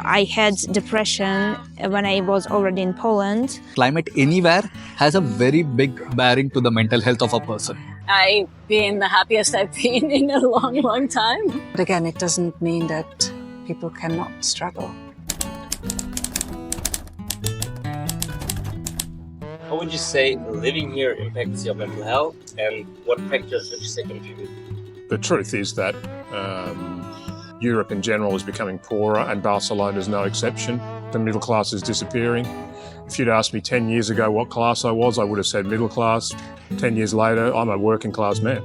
I had depression when I was already in Poland. Climate anywhere has a very big bearing to the mental health of a person. I've been the happiest I've been in a long time. But again, it doesn't mean that people cannot struggle. How would you say living here impacts your mental health, and what factors would you say contribute? The truth is that Europe in general is becoming poorer, and Barcelona is no exception. The middle class is disappearing. If you'd asked me 10 years ago what class I was, I would have said middle class. 10 years later, I'm a working class man.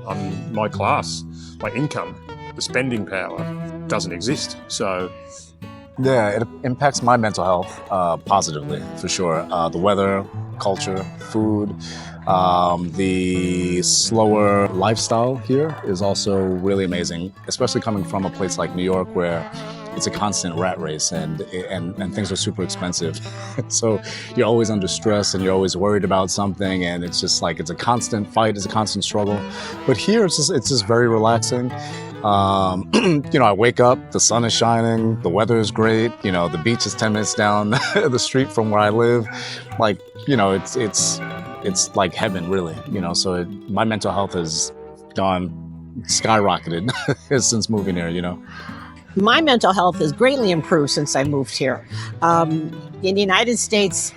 My class, my income, the spending power doesn't exist. So yeah, it impacts my mental health positively, for sure. The weather, culture, food, the slower lifestyle here is also really amazing, especially coming from a place like New York where it's a constant rat race and things are super expensive. So you're always under stress and you're always worried about something, and it's just like it's a constant fight, it's a constant struggle. But here it's just very relaxing. I wake up, the sun is shining, the weather is great, the beach is 10 minutes down the street from where I live. Like, it's like heaven, really, so my mental health has gone skyrocketed since moving here, My mental health has greatly improved since I moved here. In the United States,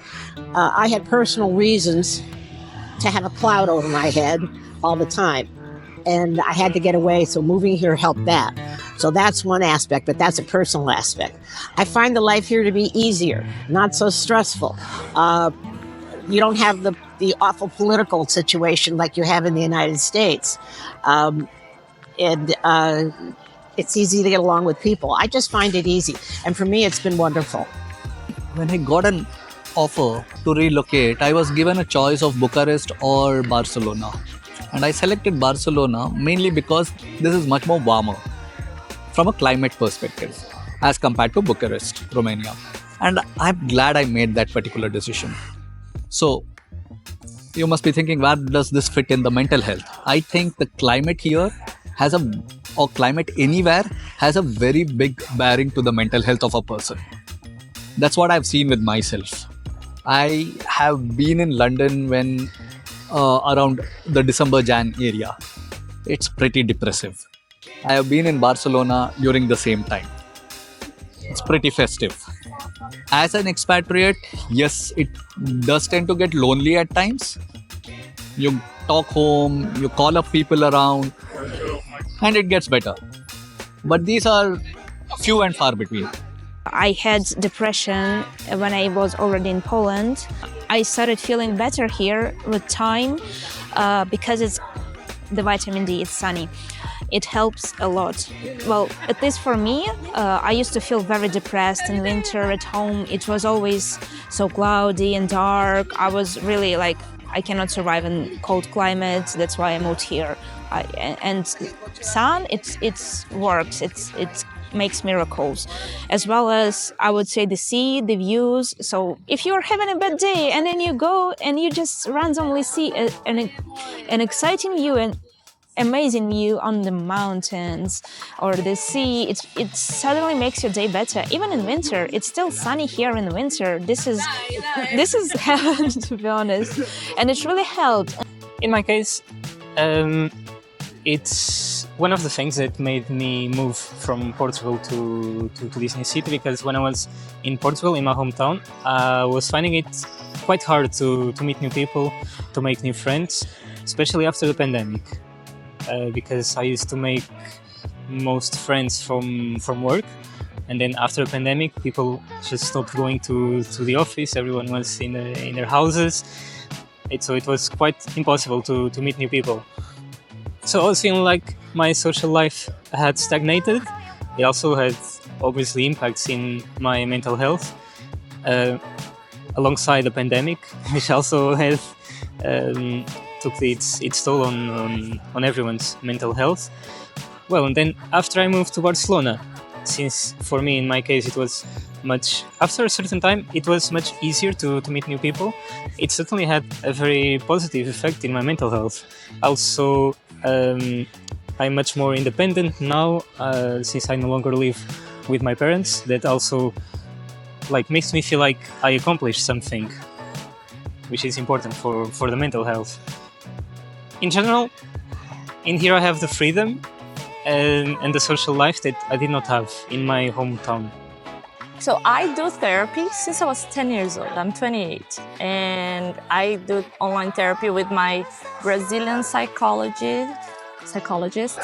I had personal reasons to have a cloud over my head all the time. And I had to get away, so moving here helped that. So that's one aspect, but that's a personal aspect. I find the life here to be easier, not so stressful. You don't have the awful political situation like you have in the United States. It's easy to get along with people. I just find it easy. And for me, it's been wonderful. When I got an offer to relocate, I was given a choice of Bucharest or Barcelona. And I selected Barcelona mainly because this is much more warmer from a climate perspective as compared to Bucharest, Romania. And I'm glad I made that particular decision. So you must be thinking, where does this fit in the mental health? I think the climate here or climate anywhere has a very big bearing to the mental health of a person. That's what I've seen with myself. I have been in London when around the December-Jan area. It's pretty depressive. I have been in Barcelona during the same time. It's pretty festive. As an expatriate, yes, it does tend to get lonely at times. You talk home, you call up people around, and it gets better. But these are few and far between. I had depression when I was already in Poland. I started feeling better here with time because it's the vitamin D, it's sunny. It helps a lot. Well, at least for me, I used to feel very depressed in winter at home. It was always so cloudy and dark. I was really like, I cannot survive in cold climates. That's why I moved here. And sun, it works. It makes miracles, as well as I would say the sea, the views. So if you're having a bad day and then you go and you just randomly see an exciting view and amazing view on the mountains or the sea, it suddenly makes your day better. Even in winter, it's still sunny here in the winter. This is heaven, to be honest, and it really helped. In my case, it's one of the things that made me move from Portugal to this new city, because when I was in Portugal, in my hometown, I was finding it quite hard to meet new people, to make new friends, especially after the pandemic, because I used to make most friends from work, and then after the pandemic, people just stopped going to the office. Everyone was in their houses, so it was quite impossible to meet new people. So I was feeling like my social life had stagnated. It also had obviously impacts in my mental health, alongside the pandemic, which also had took its toll on everyone's mental health. Well, and then after I moved to Barcelona, since for me, in my case, it was after a certain time, it was much easier to meet new people. It certainly had a very positive effect in my mental health. Also, I'm much more independent now, since I no longer live with my parents. That also like makes me feel like I accomplished something, which is important for the mental health. In general, in here I have the freedom and the social life that I did not have in my hometown. So I do therapy since I was 10 years old. I'm 28. And I do online therapy with my Brazilian psychologist.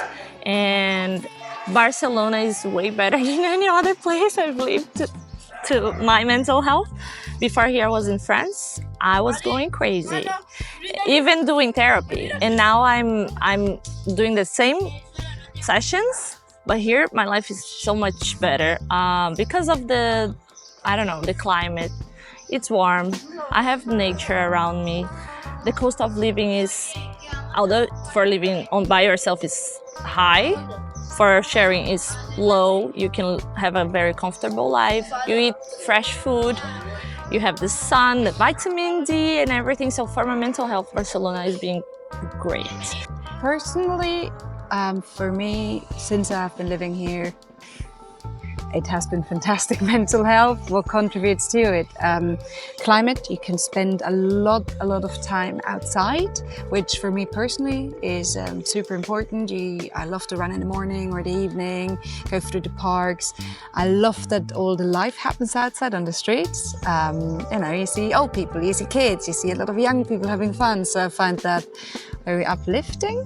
And Barcelona is way better than any other place, I believe, to my mental health. Before here I was in France. I was going crazy, even doing therapy. And now I'm doing the same sessions, but here my life is so much better because of the climate. It's warm. I have nature around me. The cost of living is, although for living by yourself is high, for sharing is low. You can have a very comfortable life. You eat fresh food. You have the sun, the vitamin D and everything. So for my mental health, Barcelona is being great. Personally, for me, since I've been living here, it has been fantastic mental health. What contributes to it? Climate, you can spend a lot of time outside, which for me personally is super important. I love to run in the morning or the evening, go through the parks. I love that all the life happens outside on the streets. You see old people, you see kids, you see a lot of young people having fun. So I find that very uplifting.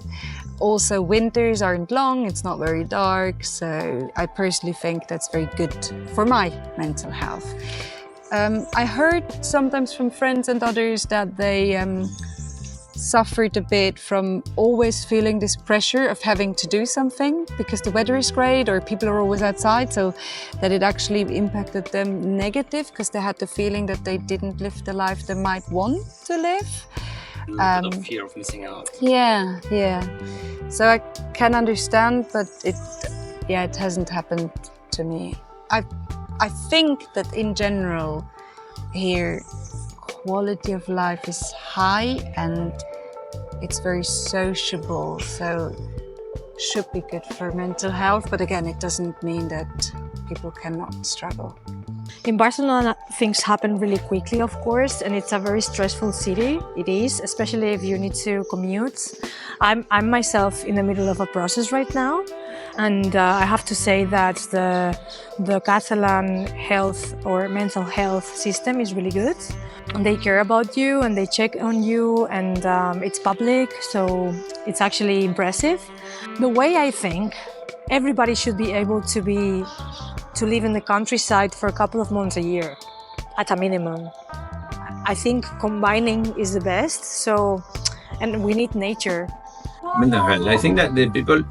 Also, winters aren't long, it's not very dark, so I personally think that's very good for my mental health. I heard sometimes from friends and others that they suffered a bit from always feeling this pressure of having to do something because the weather is great or people are always outside, so that it actually impacted them negative because they had the feeling that they didn't live the life they might want to live. A bit of fear of missing out. Yeah. So I can understand, but it hasn't happened to me. I think that in general here quality of life is high and it's very sociable, so should be good for mental health. But again, it doesn't mean that people cannot struggle. In Barcelona, things happen really quickly, of course, and it's a very stressful city. It is, especially if you need to commute. I'm myself in the middle of a process right now, and I have to say that the Catalan health or mental health system is really good. And they care about you and they check on you, and it's public, so it's actually impressive. The way I think everybody should be able to live in the countryside for a couple of months a year, at a minimum. I think combining is the best, and we need nature. Mental health. I think that the people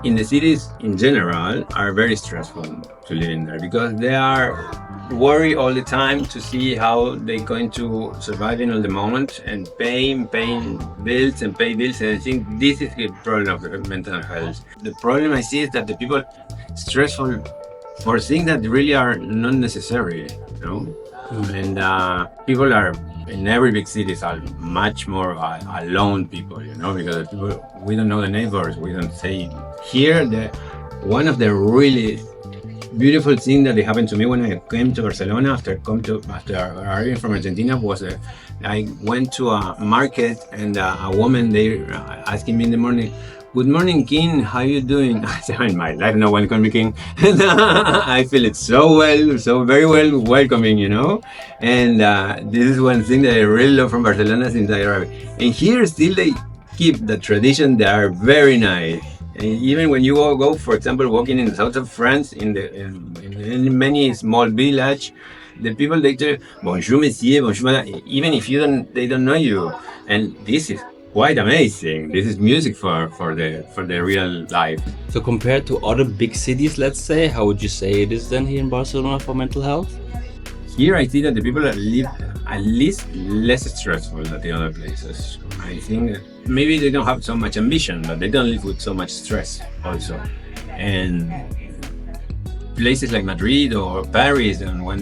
in the cities in general are very stressful to live in there because they are worried all the time to see how they're going to survive in the moment and paying bills and pay bills. And I think this is the problem of mental health. The problem I see is that the people stressful for things that really are not necessary, you know? And people are in every big cities are much more alone people, you know, because we don't know the neighbors, we don't say. Here, one of the really beautiful things that happened to me when I came to Barcelona after arriving from Argentina was I went to a market and a woman there asking me in the morning, "Good morning, King. How you doing?" I said, "In my life, no one called me King." I feel it so well, so very well welcoming, you know. And this is one thing that I really love from Barcelona since I arrived. And here, still they keep the tradition. They are very nice. And even when you go, for example, walking in the south of France, in many small village, the people they tell "Bonjour, monsieur," "Bonjour, madame," even if they don't know you. And this is quite amazing. This is music for the real life. So compared to other big cities, let's say, how would you say it is then here in Barcelona for mental health? Here I see that the people that live at least less stressful than the other places. I think that maybe they don't have so much ambition, but they don't live with so much stress also. And places like Madrid or Paris, and when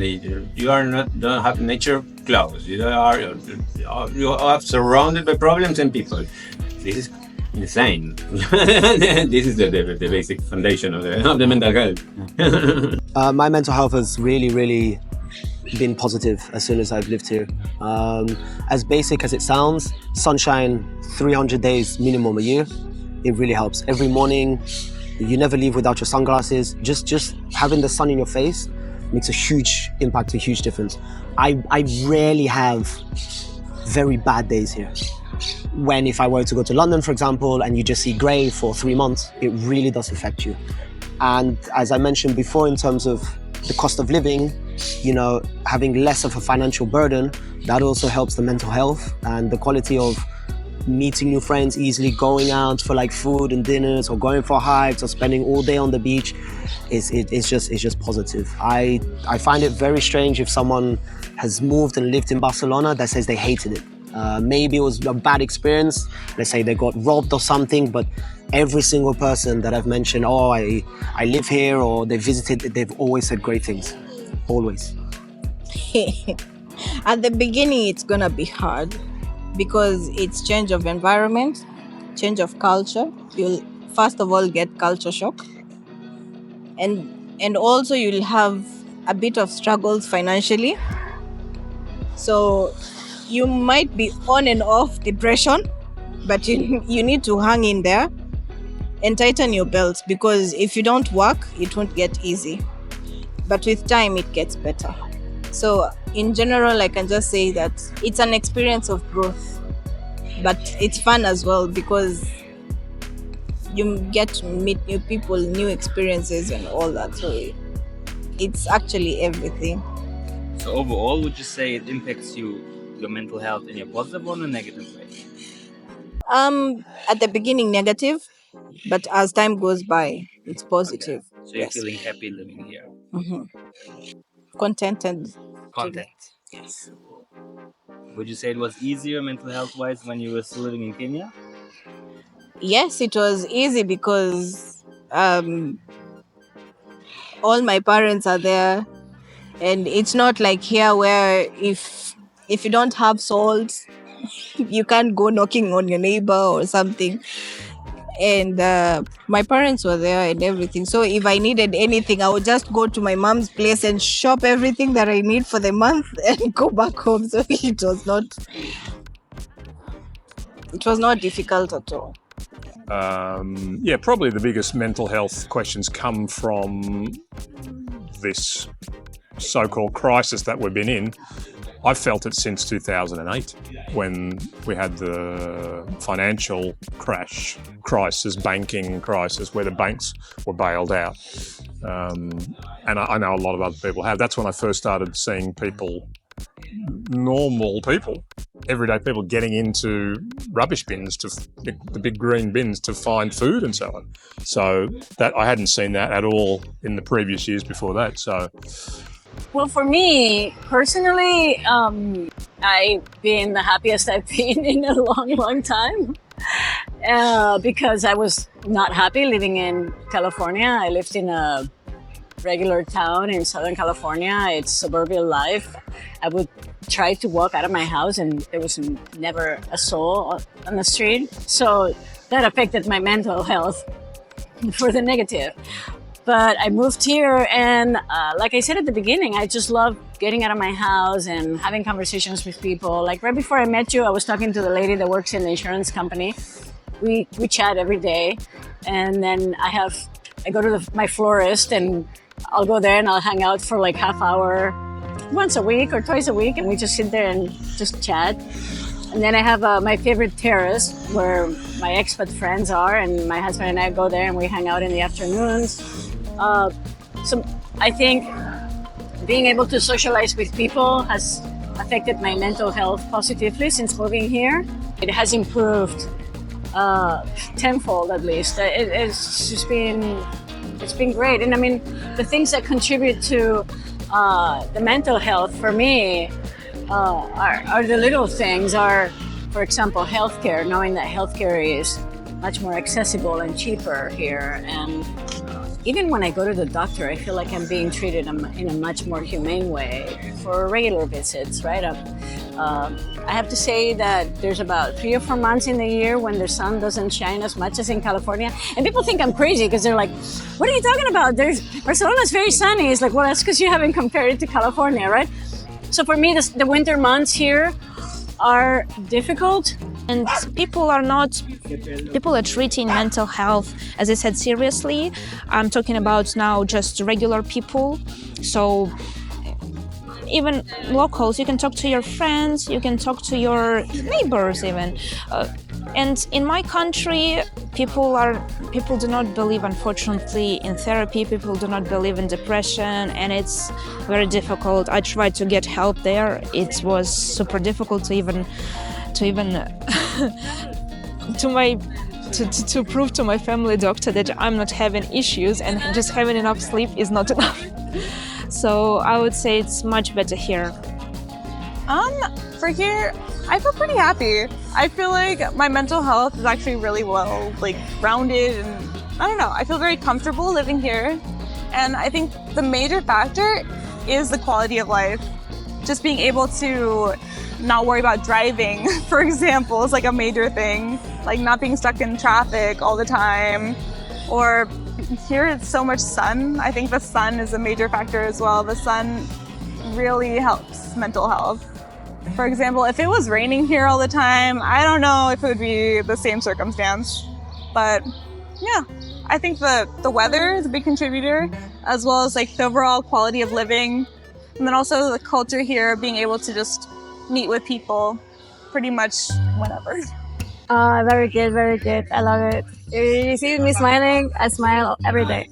don't have nature close, you are surrounded by problems and people. This is insane. This is the basic foundation of the mental health. My mental health has really been positive as soon as I've lived here. As basic as it sounds, sunshine 300 days minimum a year, it really helps. Every morning, you never leave without your sunglasses. Just having the sun in your face makes a huge impact, a huge difference. I rarely have very bad days here. When if I were to go to London, for example, and you just see grey for 3 months, it really does affect you. And as I mentioned before, in terms of the cost of living, you know, having less of a financial burden, that also helps the mental health and the quality of meeting new friends easily, going out for like food and dinners, or going for hikes, or spending all day on the beach. It's just positive. I find it very strange if someone has moved and lived in Barcelona that says they hated it. Maybe it was a bad experience. Let's say they got robbed or something, but every single person that I've mentioned, oh, I live here, or they visited, they've always said great things. Always. At the beginning, it's gonna be hard because it's change of environment, change of culture. You'll first of all get culture shock, and also you'll have a bit of struggles financially. So you might be on and off depression, but you need to hang in there and tighten your belts, because if you don't work, it won't get easy. But with time, it gets better. So in general, I can just say that it's an experience of growth, but it's fun as well because you get to meet new people, new experiences and all that. So it's actually everything. So overall, would you say it impacts your mental health in a positive or in a negative way? At the beginning, negative, but as time goes by, it's positive. Okay. So you're feeling happy living here? Mm-hmm. Contented. Content. Yes. Would you say it was easier mental health-wise when you were still living in Kenya? Yes, it was easy because all my parents are there, and it's not like here where if you don't have salt, you can't go knocking on your neighbor or something. And my parents were there and everything. So if I needed anything, I would just go to my mom's place and shop everything that I need for the month and go back home. So it was not difficult at all. Yeah, probably the biggest mental health questions come from this so-called crisis that we've been in. I've felt it since 2008 when we had the financial crisis, banking crisis, where the banks were bailed out. And I know a lot of other people have. That's when I first started seeing people, normal people, everyday people, getting into rubbish bins, the big green bins, to find food and so on. So that I hadn't seen that at all in the previous years before that. So. Well, for me, personally, I've been the happiest I've been in a long, long time because I was not happy living in California. I lived in a regular town in Southern California. It's suburban life. I would try to walk out of my house and there was never a soul on the street. So that affected my mental health for the negative. But I moved here and like I said at the beginning, I just love getting out of my house and having conversations with people. Like right before I met you, I was talking to the lady that works in the insurance company. We chat every day. And then I go to my florist and I'll go there and I'll hang out for like half hour once a week or twice a week. And we just sit there and just chat. And then I have my favorite terrace where my expat friends are, and my husband and I go there and we hang out in the afternoons. So I think being able to socialize with people has affected my mental health positively since moving here. It has improved tenfold at least. It's been great. And I mean, the things that contribute to the mental health for me are the little things. Are, for example, healthcare, knowing that healthcare is much more accessible and cheaper here. And even when I go to the doctor, I feel like I'm being treated in a much more humane way for regular visits, right? I have to say that there's about 3 or 4 months in the year when the sun doesn't shine as much as in California. And people think I'm crazy because they're like, what are you talking about? Barcelona's very sunny. It's like, well, that's because you haven't compared it to California, right? So for me, the winter months here are difficult. And people are treating mental health, as I said, seriously. I'm talking about now just regular people. So even locals, you can talk to your friends, you can talk to your neighbors even. And in my country, people do not believe, unfortunately, in therapy. People do not believe in depression, and it's very difficult. I tried to get help there. It was super difficult to prove to my family doctor that I'm not having issues, and just having enough sleep is not enough. So I would say it's much better here. For here, I feel pretty happy. I feel like my mental health is actually really well, rounded, and I don't know, I feel very comfortable living here. And I think the major factor is the quality of life. Just being able to not worry about driving, for example, is a major thing. Not being stuck in traffic all the time. Or here it's so much sun. I think the sun is a major factor as well. The sun really helps mental health. For example, if it was raining here all the time, I don't know if it would be the same circumstance. But yeah, I think the weather is a big contributor, as well as the overall quality of living. And then also the culture here, being able to just meet with people pretty much whenever. Very good, very good. I love it. You see me smiling, I smile every day.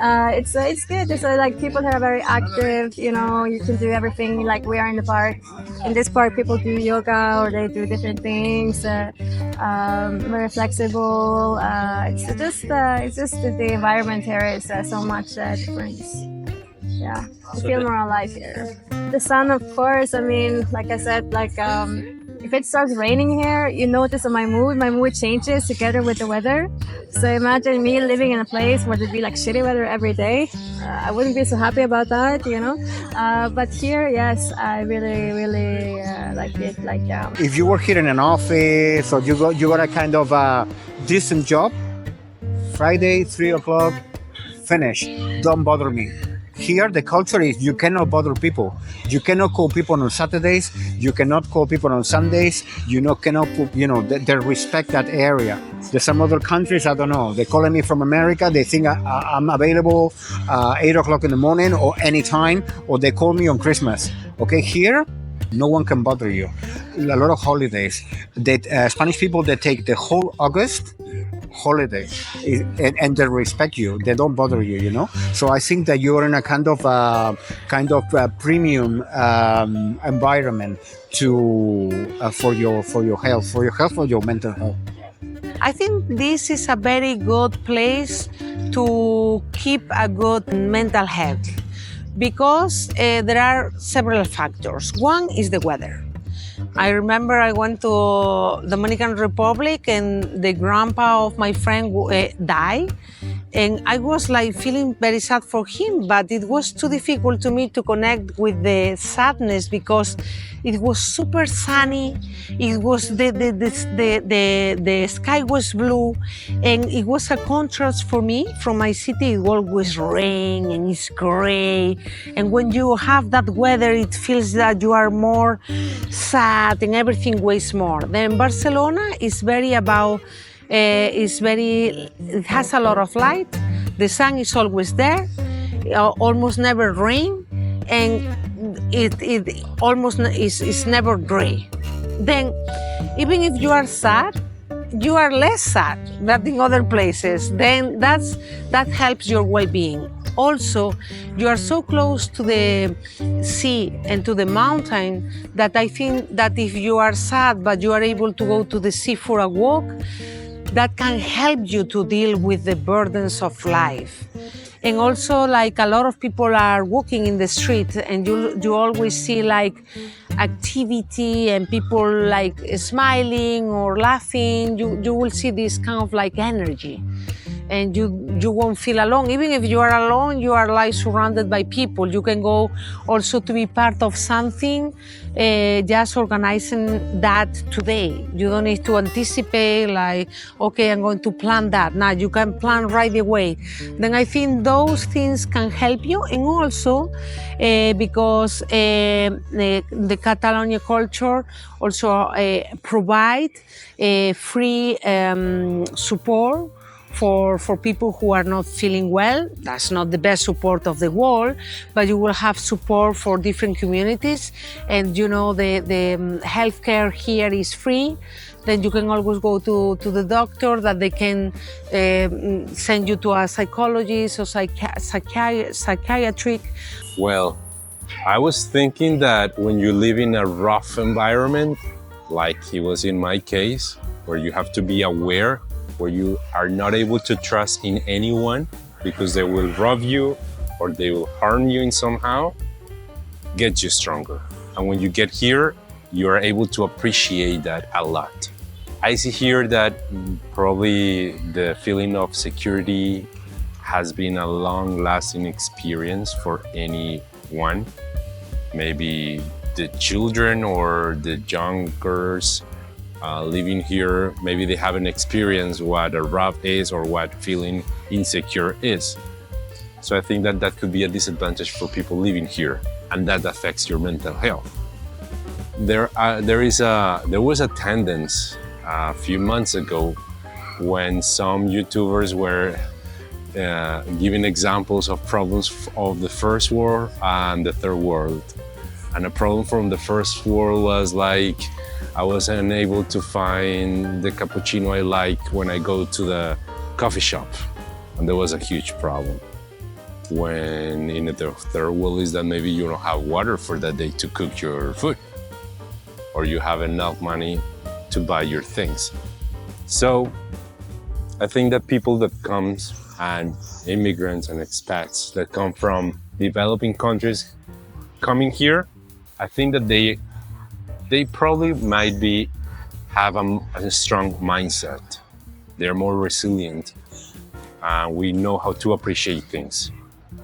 It's good. It's people here are very active, you can do everything. We are in the park. In this park, people do yoga or they do different things. Very flexible. It's just the environment here is so much difference. Yeah, I feel more alive here. The sun, of course. I mean, like I said, if it starts raining here, you notice my mood changes together with the weather. So imagine me living in a place where there'd be shitty weather every day. I wouldn't be so happy about that, But here, yes, I really, really like it. If you work here in an office or you got a kind of a decent job, Friday, 3 o'clock, finish. Don't bother me. Here, the culture is you cannot bother people. You cannot call people on Saturdays. You cannot call people on Sundays. They respect that area. There's some other countries, I don't know. They calling me from America. They think I'm available 8 o'clock in the morning or anytime, or they call me on Christmas. Okay, here, no one can bother you. A lot of holidays. Spanish people, they take the whole August holiday and they respect you. They don't bother you, So I think that you're in a kind of premium environment for your health, for your mental health. I think this is a very good place to keep a good mental health because there are several factors. One is the weather. I remember I went to Dominican Republic and the grandpa of my friend died. And I was feeling very sad for him, but it was too difficult to me to connect with the sadness because it was super sunny. It was the sky was blue, and it was a contrast for me. From my city, it always rain and it's gray. And when you have that weather, it feels that you are more sad and everything weighs more. Then Barcelona is very about. It has a lot of light. The sun is always there. Almost never rain, and it almost is never gray. Then, even if you are sad, you are less sad than in other places. Then that helps your well-being. Also, you are so close to the sea and to the mountain that I think that if you are sad but you are able to go to the sea for a walk, that can help you to deal with the burdens of life. And also, a lot of people are walking in the street and you always see activity and people smiling or laughing. You will see this kind of energy. and you won't feel alone. Even if you are alone, you are like surrounded by people. You can go also to be part of something, just organizing that today. You don't need to anticipate like, okay, I'm going to plan that. Now you can plan right away. Then I think those things can help you, and also because the Catalonia culture also provide free support for people who are not feeling well. That's not the best support of the world, but you will have support for different communities. And you know, the healthcare here is free. Then you can always go to the doctor, that they can send you to a psychologist or psychiatric. Well, I was thinking that when you live in a rough environment, like it was in my case, where you have to be aware, where you are not able to trust in anyone because they will rob you or they will harm you in somehow, gets you stronger. And when you get here, you are able to appreciate that a lot. I see here that probably the feeling of security has been a long-lasting experience for anyone. Maybe the children or the youngers living here, maybe they haven't experienced what a rob is or what feeling insecure is. So I think that that could be a disadvantage for people living here, and that affects your mental health. There was a tendency a few months ago when some YouTubers were giving examples of problems of the first world and the third world. And a problem from the first world was like, I was unable to find the cappuccino I like when I go to the coffee shop. And there was a huge problem. When in the third world is that maybe you don't have water for that day to cook your food, or you have enough money to buy your things. So I think that people that comes, and immigrants and expats that come from developing countries coming here, I think that they probably might have a strong mindset. They're more resilient. We know how to appreciate things.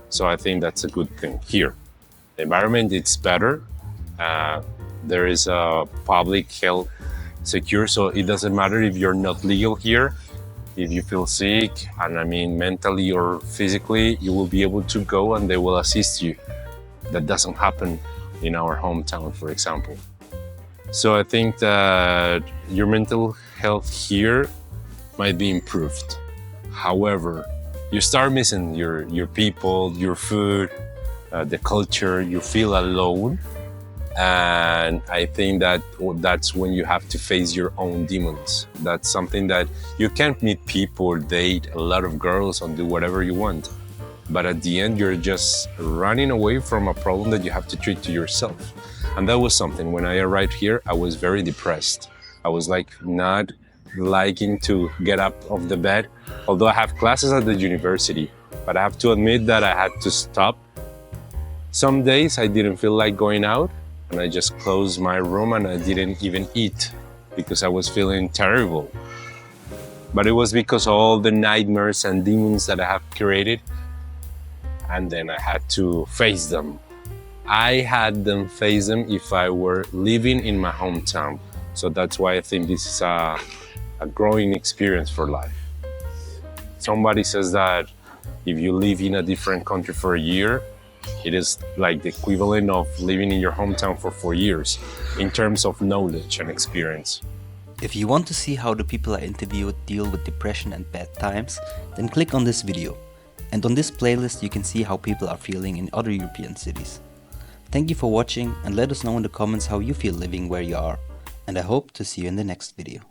So I think that's a good thing here. The environment, it's better. There is a public health secure, so it doesn't matter if you're not legal here. If you feel sick, and I mean mentally or physically, you will be able to go and they will assist you. That doesn't happen in our hometown, for example. So I think that your mental health here might be improved. However, you start missing your people, your food, the culture, you feel alone. And I think that that's when you have to face your own demons. That's something that you can't meet people, date a lot of girls, and do whatever you want. But at the end, you're just running away from a problem that you have to treat to yourself. And that was something. When I arrived here, I was very depressed. I was like not liking to get up of the bed, although I have classes at the university. But I have to admit that I had to stop. Some days I didn't feel like going out, and I just closed my room and I didn't even eat because I was feeling terrible. But it was because of all the nightmares and demons that I have created, and then I had to face them. I had them face them if I were living in my hometown. So that's why I think this is a growing experience for life. Somebody says that if you live in a different country for a year, it is like the equivalent of living in your hometown for 4 years in terms of knowledge and experience. If you want to see how the people I interviewed deal with depression and bad times, then click on this video. And on this playlist you can see how people are feeling in other European cities. Thank you for watching, and let us know in the comments how you feel living where you are. And I hope to see you in the next video.